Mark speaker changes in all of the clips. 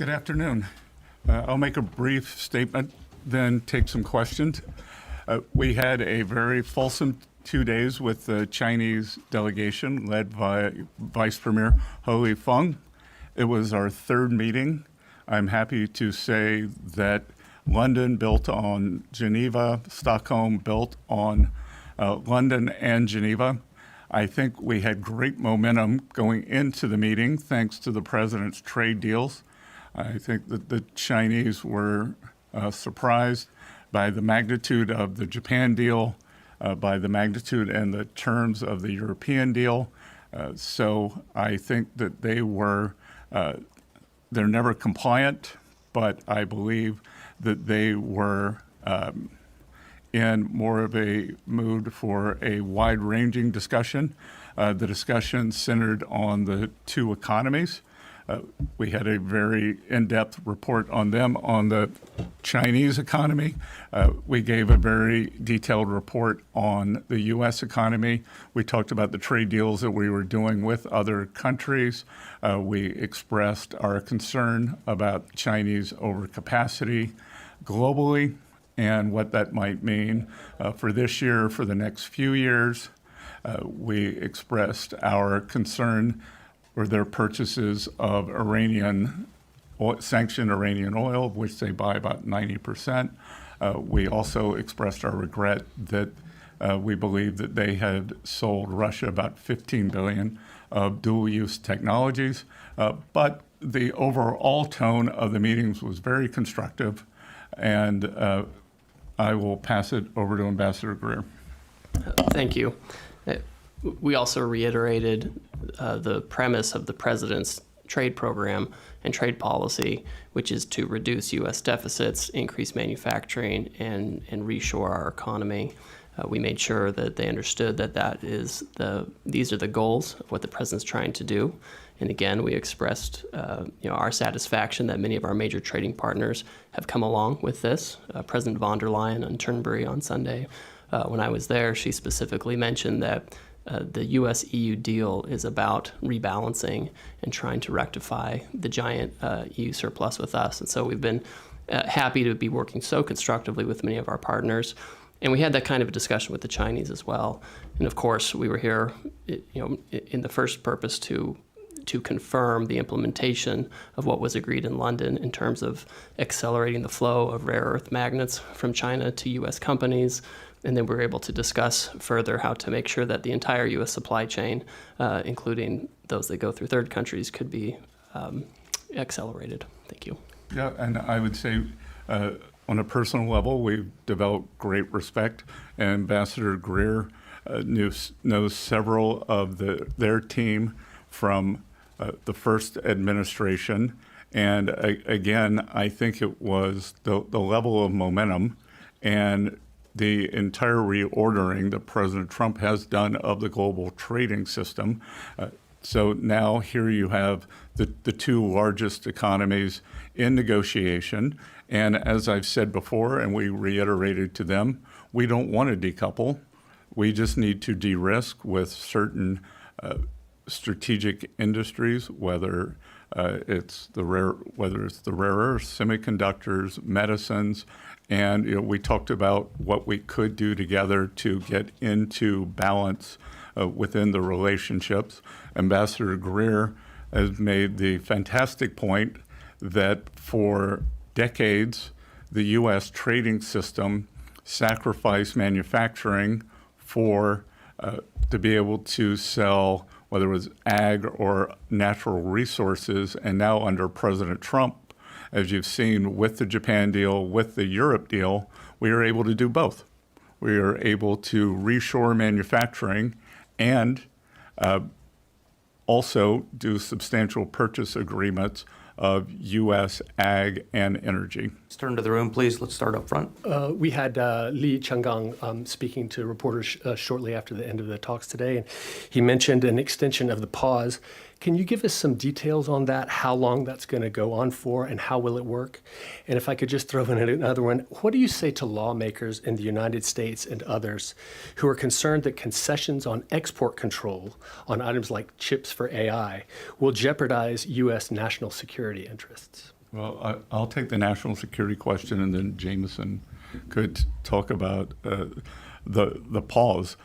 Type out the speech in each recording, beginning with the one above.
Speaker 1: Good afternoon. I'll make a brief statement, then take some questions. We had a very fulsome 2 days with the Chinese delegation led by Vice Premier Ho Feng. It was our third meeting. I'm happy to say that London built on Geneva, Stockholm built on London and Geneva. I think we had great momentum going into the meeting thanks to the president's trade deals. I think that the Chinese were surprised by the magnitude of the Japan deal, by the magnitude and the terms of the European deal. So I think that they're never compliant, but I believe that they were in more of a mood for a wide-ranging discussion. The discussion centered on the two economies. We had a very in-depth report on them on the Chinese economy. We gave a very detailed report on the U.S. economy. We talked about the trade deals that we were doing with other countries. We expressed our concern about Chinese overcapacity globally and what that might mean for this year, for the next few years. We expressed our concern for their purchases of sanctioned Iranian oil, of which they buy about 90%. We also expressed our regret that we believe that they had sold Russia about $15 billion of dual-use technologies. But the overall tone of the meetings was very constructive, and I will pass it over to Ambassador Greer.
Speaker 2: Thank you. We also reiterated the premise of the president's trade program and trade policy, which is to reduce U.S. deficits, increase manufacturing, and reshore our economy. We made sure that they understood that these are the goals of what the president's trying to do. And again, we expressed our satisfaction that many of our major trading partners have come along with this. President von der Leyen on Turnberry on Sunday, when I was there, she specifically mentioned that the U.S.-EU deal is about rebalancing and trying to rectify the giant EU surplus with us. And so we've been happy to be working so constructively with many of our partners. And we had that kind of a discussion with the Chinese as well. And of course, we were here in the first purpose to confirm the implementation of what was agreed in London in terms of accelerating the flow of rare earth magnets from China to U.S. companies. And then we were able to discuss further how to make sure that the entire U.S. supply chain, including those that go through third countries, could be accelerated. Thank you.
Speaker 1: Yeah, and I would say on a personal level, we've developed great respect. And Ambassador Greer knows several of their team from the first administration. And again, I think it was the level of momentum and the entire reordering that President Trump has done of the global trading system. So now here you have the two largest economies in negotiation. And as I've said before, and we reiterated to them, we don't want to decouple. We just need to de-risk with certain strategic industries, whether it's the rare earths, semiconductors, medicines, and we talked about what we could do together to get into balance within the relationships. Ambassador Greer has made the fantastic point that for decades, the U.S. trading system sacrificed manufacturing to be able to sell, whether it was ag or natural resources. And now under President Trump, as you've seen with the Japan deal, with the Europe deal, we are able to do both. We are able to reshore manufacturing and also do substantial purchase agreements of U.S. ag and energy.
Speaker 3: Let's turn to the room, please. Let's start up front.
Speaker 4: We had Li Changgang speaking to reporters shortly after the end of the talks today, and he mentioned an extension of the pause. Can you give us some details on that, how long that's going to go on for, and how will it work? And if I could just throw in another one, what do you say to lawmakers in the United States and others who are concerned that concessions on export control on items like chips for AI will jeopardize U.S. national security interests?
Speaker 1: Well, I'll take the national security question, and then Jameson could talk about the pause.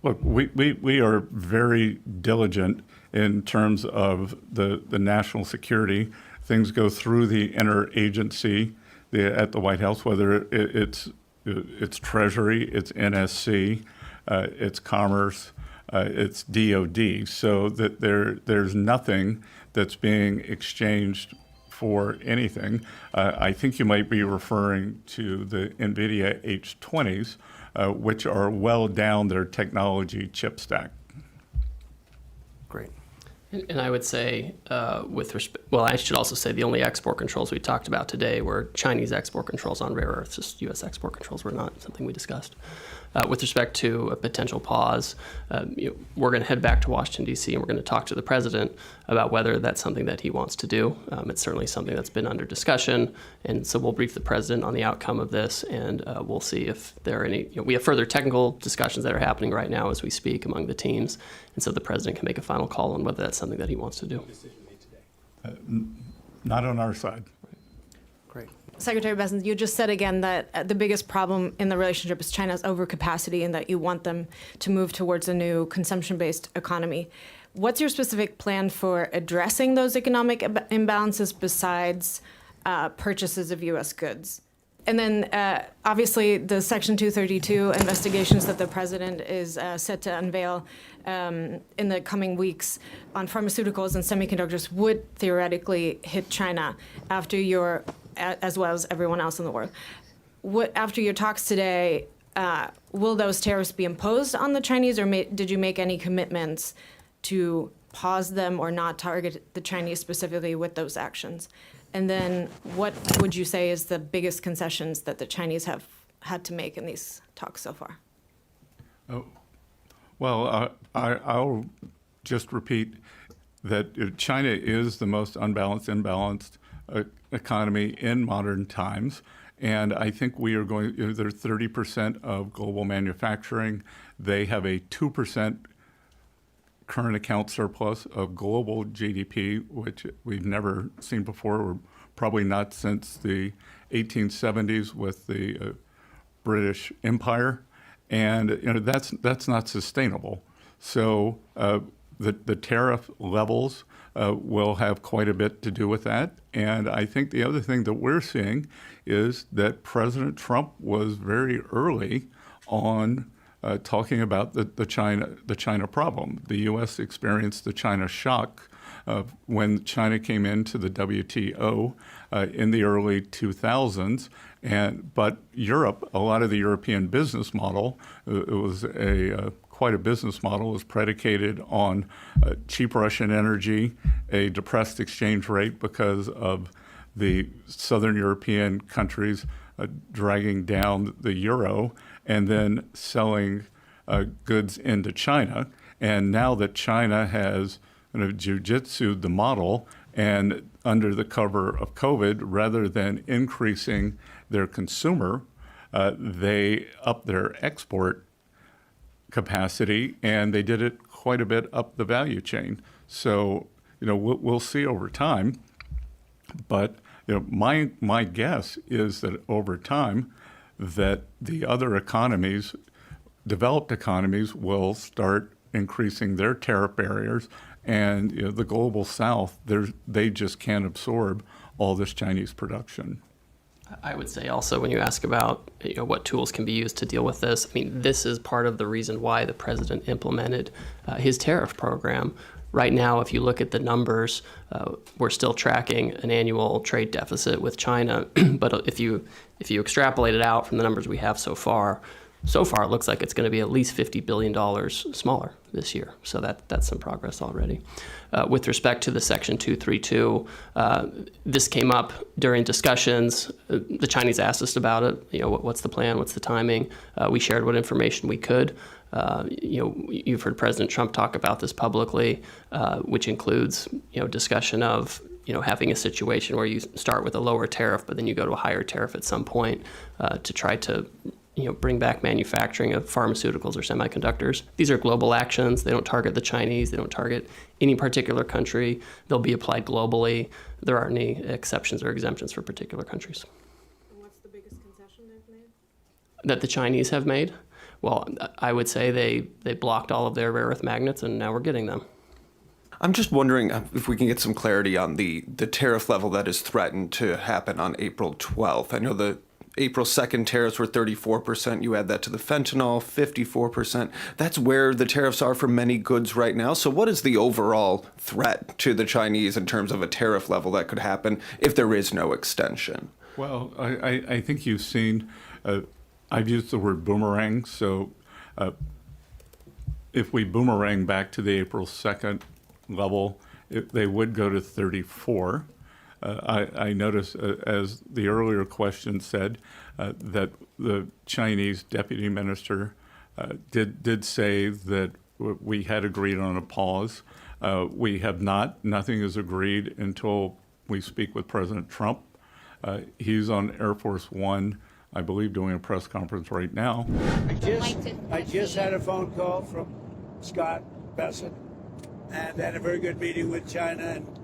Speaker 1: Look, we are very diligent in terms of the national security. Things go through the interagency at the White House, whether it's Treasury, it's NSC, it's Commerce, it's DOD. So that there's nothing that's being exchanged for anything. I think you might be referring to the NVIDIA H20s, which are well down their technology chip stack.
Speaker 3: Great.
Speaker 2: And I would say, well, I should also say the only export controls we talked about today were Chinese export controls on rare earths. Just U.S. export controls were not something we discussed. With respect to a potential pause, we're going to head back to Washington, D.C., and we're going to talk to the president about whether that's something that he wants to do. It's certainly something that's been under discussion, and so we'll brief the president on the outcome of this, and we'll see if there are any. We have further technical discussions that are happening right now as we speak among the teams, and so the president can make a final call on whether that's something that he wants to do.
Speaker 1: Not on our side.
Speaker 3: Great.
Speaker 5: Secretary Bessent, you just said again that the biggest problem in the relationship is China's overcapacity and that you want them to move towards a new consumption-based economy. What's your specific plan for addressing those economic imbalances besides purchases of U.S. goods? And then, obviously, the Section 232 investigations that the president is set to unveil in the coming weeks on pharmaceuticals and semiconductors would theoretically hit China after your, as well as everyone else in the world. After your talks today, will those tariffs be imposed on the Chinese, or did you make any commitments to pause them or not target the Chinese specifically with those actions? And then what would you say is the biggest concessions that the Chinese have had to make in these talks so far?
Speaker 1: Well, I'll just repeat that China is the most imbalanced economy in modern times. And I think we are going, they're 30% of global manufacturing. They have a 2% current account surplus of global GDP, which we've never seen before, or probably not since the 1870s with the British Empire. And that's not sustainable. So the tariff levels will have quite a bit to do with that. And I think the other thing that we're seeing is that President Trump was very early on talking about the China problem. The U.S. experienced the China shock when China came into the WTO in the early 2000s. But Europe, a lot of the European business model, it was quite a business model, was predicated on cheap Russian energy, a depressed exchange rate because of the Southern European countries dragging down the euro, and then selling goods into China. And now that China has jujitsu'd the model, and under the cover of COVID, rather than increasing their consumer, they upped their export capacity, and they did it quite a bit up the value chain. So, we'll see over time. But my guess is that over time, that the other economies, developed economies, will start increasing their tariff barriers, and the global South, they just can't absorb all this Chinese production.
Speaker 2: I would say also, when you ask about what tools can be used to deal with this, I mean, this is part of the reason why the president implemented his tariff program. Right now, if you look at the numbers, we're still tracking an annual trade deficit with China. But if you extrapolate it out from the numbers we have so far it looks like it's going to be at least $50 billion smaller this year. So that's some progress already. With respect to the Section 232, this came up during discussions. The Chinese asked us about it. What's the plan? What's the timing? We shared what information we could. You've heard President Trump talk about this publicly, which includes discussion of having a situation where you start with a lower tariff, but then you go to a higher tariff at some point to try to bring back manufacturing of pharmaceuticals or semiconductors. These are global actions. They don't target the Chinese. They don't target any particular country. They'll be applied globally. There aren't any exceptions or exemptions for particular countries.
Speaker 5: And what's the biggest concession they've made?
Speaker 2: That the Chinese have made? Well, I would say they blocked all of their rare earth magnets, and now we're getting them.
Speaker 3: I'm just wondering if we can get some clarity on the tariff level that is threatened to happen on April 12th. I know the April 2nd tariffs were 34%. You add that to the fentanyl, 54%. That's where the tariffs are for many goods right now. So what is the overall threat to the Chinese in terms of a tariff level that could happen if there is no extension?
Speaker 1: Well, I think you've seen, I've used the word boomerang. So if we boomerang back to the April 2nd level, they would go to 34. I noticed, as the earlier question said, that the Chinese deputy minister did say that we had agreed on a pause. We have not. Nothing is agreed until we speak with President Trump. He's on Air Force One, I believe, doing a press conference right now.
Speaker 6: I just had a phone call from Scott Bessent, and had a very good meeting with China. And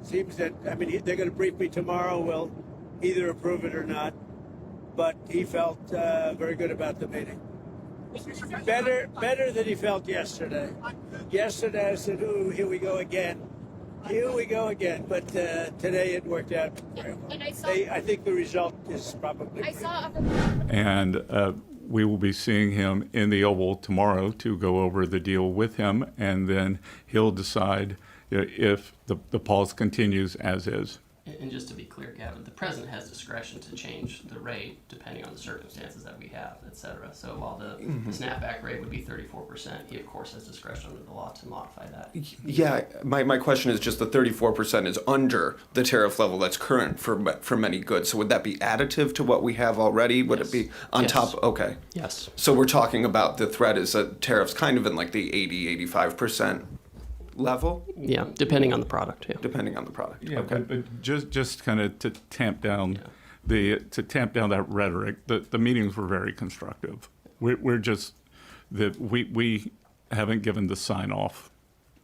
Speaker 6: seems that, I mean, they're going to brief me tomorrow. We'll either approve it or not. But he felt very good about the meeting. Better than he felt yesterday. Yesterday I said, "Ooh, here we go again. Here we go again." But today it worked out very well. I think the result is probably good.
Speaker 1: And we will be seeing him in the Oval tomorrow to go over the deal with him, and then he'll decide if the pause continues as is.
Speaker 2: And just to be clear, Gavin, the president has discretion to change the rate depending on the circumstances that we have, et cetera. So while the snapback rate would be 34%, he of course has discretion under the law to modify that.
Speaker 3: Yeah, my question is just the 34% is under the tariff level that's current for many goods. So would that be additive to what we have already? Would it be on top? Okay.
Speaker 2: Yes.
Speaker 3: So we're talking about the threat is that tariffs kind of in like the 80-85% level?
Speaker 2: Yeah, depending on the product, yeah.
Speaker 3: Depending on the product.
Speaker 1: Yeah,
Speaker 3: Okay.
Speaker 1: but just kind of to tamp down that rhetoric. The meetings were very constructive. We're just that we haven't given the sign off.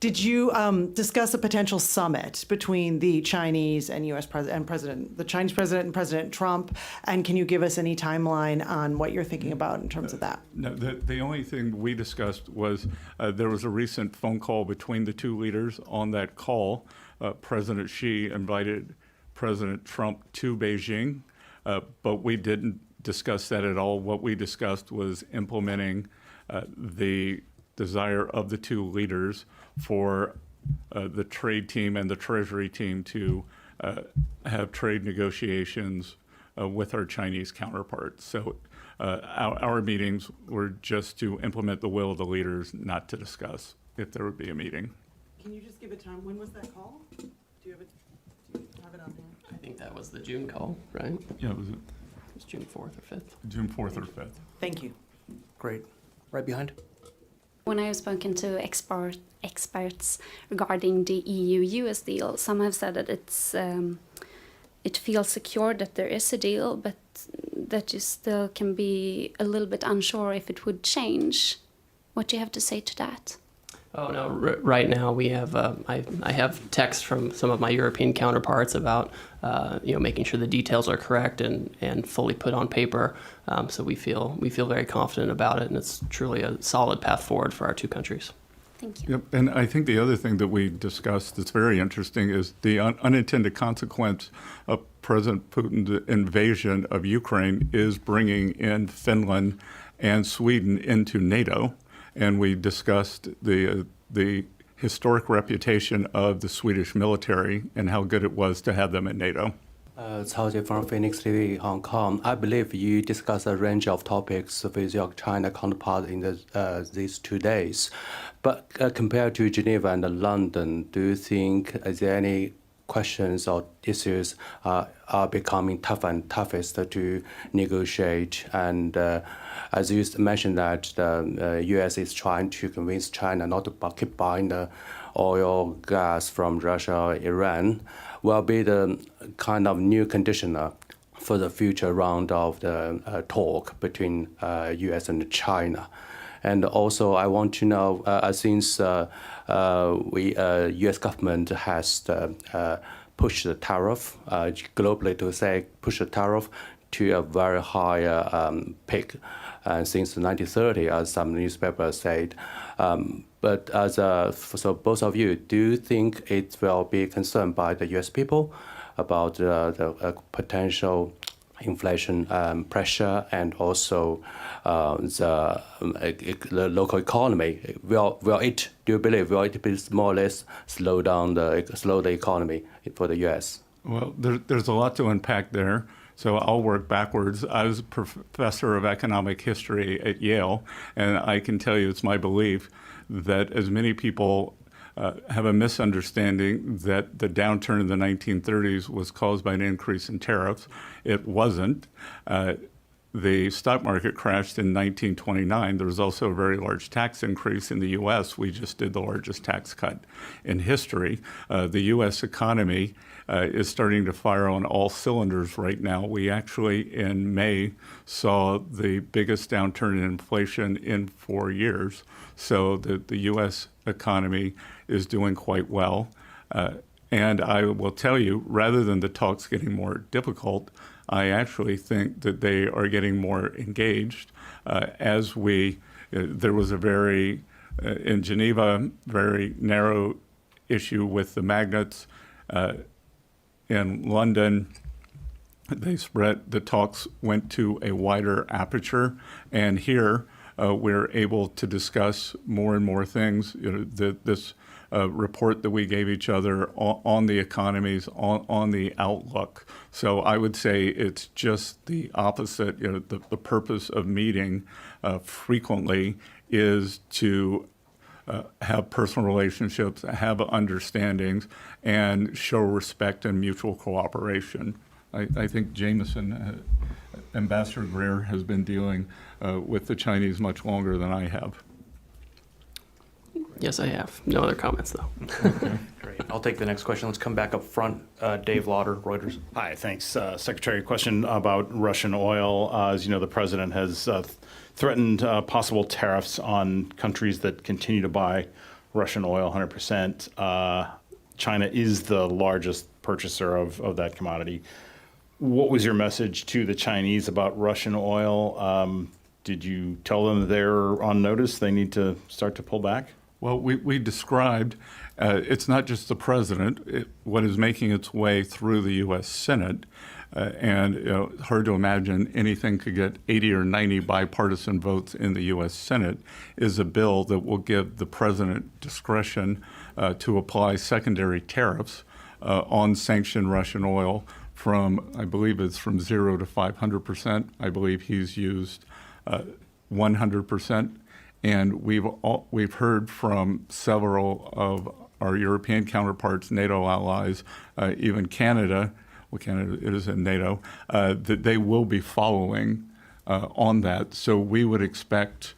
Speaker 7: Did you discuss a potential summit between the Chinese and U.S. the Chinese president and President Trump? And can you give us any timeline on what you're thinking about in terms of that?
Speaker 1: No, the only thing we discussed was there was a recent phone call between the two leaders. On that call, President Xi invited President Trump to Beijing, but we didn't discuss that at all. What we discussed was implementing the desire of the two leaders for the trade team and the Treasury team to have trade negotiations with our Chinese counterparts. So our meetings were just to implement the will of the leaders, not to discuss if there would be a meeting.
Speaker 7: Can you just give a time? When was that call? Do you have it on hand?
Speaker 2: I think that was the June call, right?
Speaker 1: Yeah, was it
Speaker 2: It was June 4th or 5th.
Speaker 1: June 4th or 5th?
Speaker 7: Thank you.
Speaker 3: Great. Right behind.
Speaker 8: When I have spoken to experts regarding the EU-US deal, some have said that it feels secure that there is a deal, but that you still can be a little bit unsure if it would change. What do you have to say to that?
Speaker 2: Oh no! Right now we have I have texts from some of my European counterparts about making sure the details are correct and fully put on paper. So we feel very confident about it, and it's truly a solid path forward for our two countries.
Speaker 8: Thank you.
Speaker 1: Yep, and I think the other thing that we discussed that's very interesting is the unintended consequence of President Putin's invasion of Ukraine is bringing in Finland and Sweden into NATO. And we discussed the historic reputation of the Swedish military and how good it was to have them in NATO.
Speaker 9: Cao Jie from Phoenix TV, Hong Kong. I believe you discussed a range of topics with your China counterpart in these 2 days. But compared to Geneva and London, do you think is there any questions or issues are becoming tougher and toughest to negotiate? And as you mentioned that the U.S. is trying to convince China not to keep buying the oil, gas from Russia or Iran, will be the kind of new conditioner for the future round of the talk between U.S. and China. And also, I want to know, since U.S. government has pushed the tariff globally to say push the tariff to a very high peak since 1930, as some newspapers said. But so both of you, do you think it will be concerned by the U.S. people about the potential inflation pressure and also the local economy? Will it? Do you believe will it be more or less slow the economy for the U.S.?
Speaker 1: Well, there's a lot to unpack there. So I'll work backwards. I was a professor of economic history at Yale, and I can tell you it's my belief that as many people have a misunderstanding that the downturn in the 1930s was caused by an increase in tariffs. It wasn't. The stock market crashed in 1929. There was also a very large tax increase in the U.S. We just did the largest tax cut in history. The U.S. economy is starting to fire on all cylinders right now. We actually, in May, saw the biggest downturn in inflation in 4 years. So the U.S. economy is doing quite well. And I will tell you, rather than the talks getting more difficult, I actually think that they are getting more engaged as there was a in Geneva, very narrow issue with the magnets. In London, the talks went to a wider aperture, and here we're able to discuss more and more things. This report that we gave each other on the economies, on the outlook. So I would say it's just the opposite. The purpose of meeting frequently is to have personal relationships, have understandings, and show respect and mutual cooperation. I think Jameson, Ambassador Greer, has been dealing with the Chinese much longer than I have.
Speaker 2: Yes, I have. No other comments, though.
Speaker 10: Great. I'll take the next question. Let's come back up front. Dave Lauder, Reuters.
Speaker 11: Hi, thanks. Secretary, question about Russian oil. As you know, the president has threatened possible tariffs on countries that continue to buy Russian oil 100%. China is the largest purchaser of that commodity. What was your message to the Chinese about Russian oil? Did you tell them they're on notice, they need to start to pull back?
Speaker 1: Well, we described, it's not just the president, what is making its way through the U.S. Senate, and hard to imagine anything could get 80 or 90 bipartisan votes in the U.S. Senate, is a bill that will give the president discretion to apply secondary tariffs on sanctioned Russian oil from, I believe it's from 0 to 500%. I believe he's used 100%. And we've heard from several of our European counterparts, NATO allies, even Canada, well, Canada is in NATO, that they will be following on that. So we would expect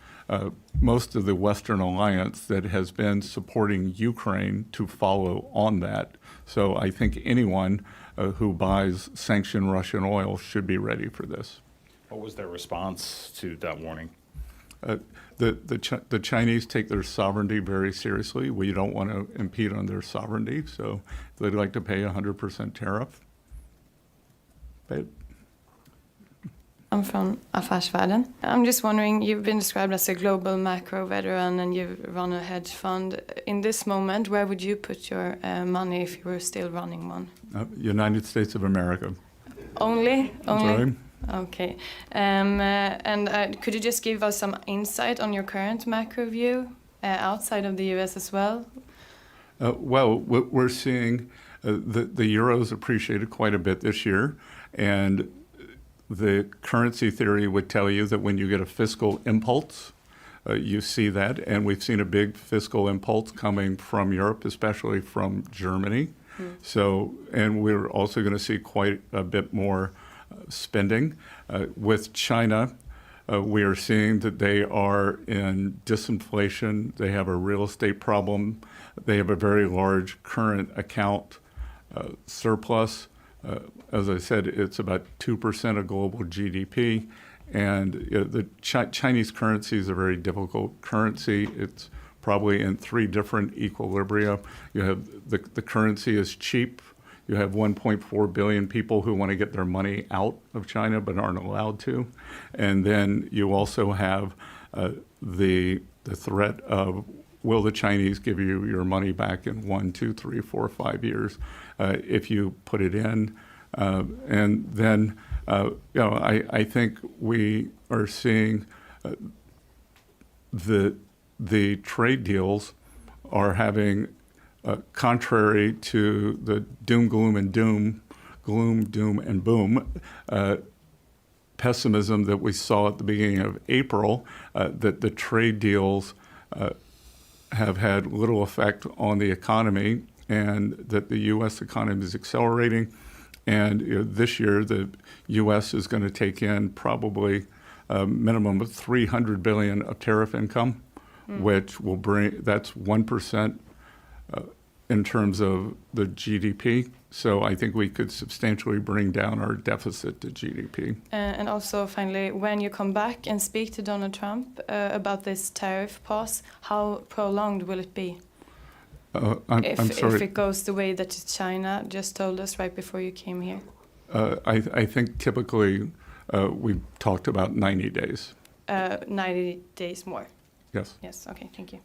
Speaker 1: most of the Western alliance that has been supporting Ukraine to follow on that. So I think anyone who buys sanctioned Russian oil should be ready for this.
Speaker 11: What was their response to that warning?
Speaker 1: The Chinese take their sovereignty very seriously. We don't want to impede on their sovereignty, so they'd like to pay 100% tariff.
Speaker 12: I'm from Affärsvärlden. I'm just wondering, you've been described as a global macro veteran and you run a hedge fund. In this moment, where would you put your money if you were still running one?
Speaker 1: United States of America.
Speaker 12: Only?
Speaker 1: Sorry?
Speaker 12: Okay. Could you just give us some insight on your current macro view outside of the US as well?
Speaker 1: Well, we're seeing the euro's appreciated quite a bit this year, and the currency theory would tell you that when you get a fiscal impulse, you see that, and we've seen a big fiscal impulse coming from Europe, especially from Germany. So, and we're also going to see quite a bit more spending. With China, we are seeing that they are in disinflation. They have a real estate problem. They have a very large current account surplus. As I said, it's about 2% of global GDP, and the Chinese currency is a very difficult currency. It's probably in 3 different equilibria. You have the currency is cheap. You have 1.4 billion people who want to get their money out of China but aren't allowed to. And then you also have the threat of, will the Chinese give you your money back in 1, 2, 3, 4, 5 years if you put it in? And then, I think we are seeing the trade deals are having, contrary to the gloom, doom, and boom pessimism that we saw at the beginning of April, that the trade deals have had little effect on the economy, and that the U.S. economy is accelerating. And this year, the U.S. is going to take in probably a minimum of $300 billion of tariff income, which will that's 1% in terms of the GDP. So I think we could substantially bring down our deficit to GDP.
Speaker 12: And also, finally, when you come back and speak to Donald Trump about this tariff pause, how prolonged will it be?
Speaker 1: I'm sorry.
Speaker 12: If it goes the way that China just told us right before you came here?
Speaker 1: I think typically we talked about 90 days.
Speaker 12: 90 days more?
Speaker 1: Yes.
Speaker 12: Yes, okay, thank you.